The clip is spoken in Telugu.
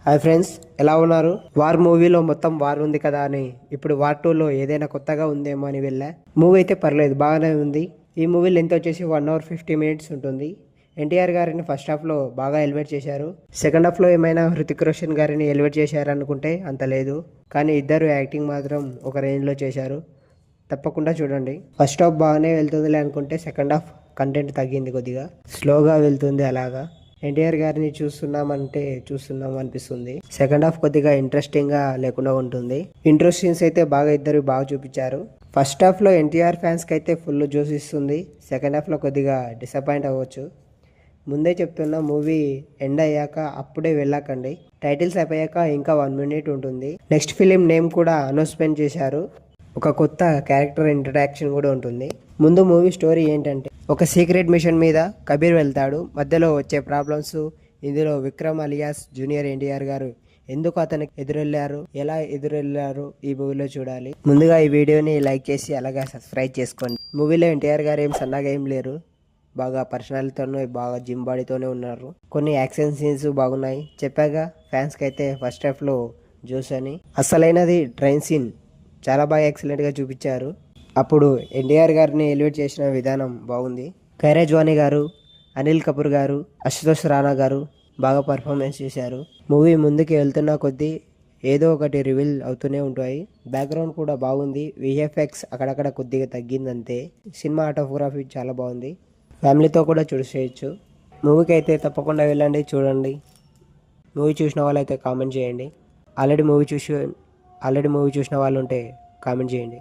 హాయ్ ఫ్రెండ్స్, ఎలా ఉన్నారు? వార్ మూవీలో మొత్తం వార్ ఉంది కదా అని ఇప్పుడు వార్ 2లో ఏదైనా కొత్తగా ఉందేమో అని వెళ్ళా. మూవీ అయితే పర్లేదు, బాగానే ఉంది. ఈ మూవీ లెంత్ వచ్చేసి 1 hour 50 minutes ఉంటుంది. ఎన్టీఆర్ గారిని ఫస్ట్ హాఫ్లో బాగా ఎలివేట్ చేశారు. సెకండ్ హాఫ్లో ఏమైనా హృతిక్ రోషన్ గారిని ఎలివేట్ చేశారనుకుంటే అంత లేదు. కానీ ఇద్దరు యాక్టింగ్ మాత్రం ఒక రేంజ్లో చేశారు. తప్పకుండా చూడండి. ఫస్ట్ హాఫ్ బాగానే వెళ్తుందిలే అనుకుంటే సెకండ్ హాఫ్ కంటెంట్ తగ్గింది, కొద్దిగా స్లోగా వెళ్తుంది. అలాగా ఎన్టీఆర్ గారిని చూస్తున్నాం అనిపిస్తుంది. సెకండ్ హాఫ్ కొద్దిగా ఇంట్రెస్టింగ్ గా లేకుండా ఉంటుంది. ఇంట్రో సీన్స్ అయితే ఇద్దరు బాగా చూపించారు. ఫస్ట్ హాఫ్ లో ఎన్టీఆర్ ఫ్యాన్స్ కి అయితే ఫుల్ జోస్ ఇస్తుంది. సెకండ్ హాఫ్ లో కొద్దిగా డిసప్పాయింట్ అవ్వచ్చు. ముందే చెప్తున్నా, మూవీ ఎండ్ అయ్యాక అప్పుడే వెళ్ళకండి. టైటిల్స్ అయిపోయాక ఇంకా 1 minute ఉంటుంది. నెక్స్ట్ ఫిలిం నేమ్ కూడా అనౌన్స్మెంట్ చేశారు. ఒక కొత్త క్యారెక్టర్ ఇంట్రడక్షన్ కూడా ఉంటుంది. ముందు మూవీ స్టోరీ ఏంటంటే, ఒక సీక్రెట్ మిషన్ మీద కబీర్ వెళ్తాడు. మధ్యలో వచ్చే ప్రాబ్లమ్స్, ఇందులో విక్రమ్ అలియాస్ జూనియర్ ఎన్టీఆర్ గారు ఎందుకు అతనికి ఎలా ఎదురెళ్లారు ఈ మూవీలో చూడాలి. ముందుగా ఈ వీడియోని లైక్ చేసి అలాగే సబ్స్క్రైబ్ చేసుకోండి. మూవీలో ఎన్టీఆర్ గారు ఏం సన్నగా ఏం లేరు, బాగా పర్సనాలిటీతోనే, బాగా జిమ్ బాడీతోనే ఉన్నారు. కొన్ని యాక్షన్ సీన్స్ బాగున్నాయి. చెప్పాగా ఫ్యాన్స్కి అయితే ఫస్ట్ హాఫ్లో జోస్ అని. అసలైనది ట్రైన్ సీన్ చాలా బాగా ఎక్సలెంట్గా చూపించారు. అప్పుడు ఎన్టీఆర్ గారిని ఎలివేట్ చేసిన విధానం బాగుంది. ఖైరాజ్ వాణి గారు, అనిల్ కపూర్ గారు, అశుతోష్ రాణా గారు బాగా పర్ఫార్మెన్స్ చేశారు. మూవీ ముందుకు వెళ్తున్న కొద్దీ ఏదో ఒకటి రివీల్ అవుతూనే ఉంటాయి. బ్యాక్గ్రౌండ్ కూడా బాగుంది. విఎఫ్ఎక్స్ అక్కడక్కడ కొద్దిగా తగ్గిందంతే. సినిమా ఆటోగ్రఫీ చాలా బాగుంది. ఫ్యామిలీతో కూడా చూసేయచ్చు. మూవీకి అయితే తప్పకుండా వెళ్ళండి, చూడండి. మూవీ చూసిన వాళ్ళైతే కామెంట్ చేయండి. ఆల్రెడీ మూవీ చూసిన వాళ్ళు ఉంటే కామెంట్ చేయండి.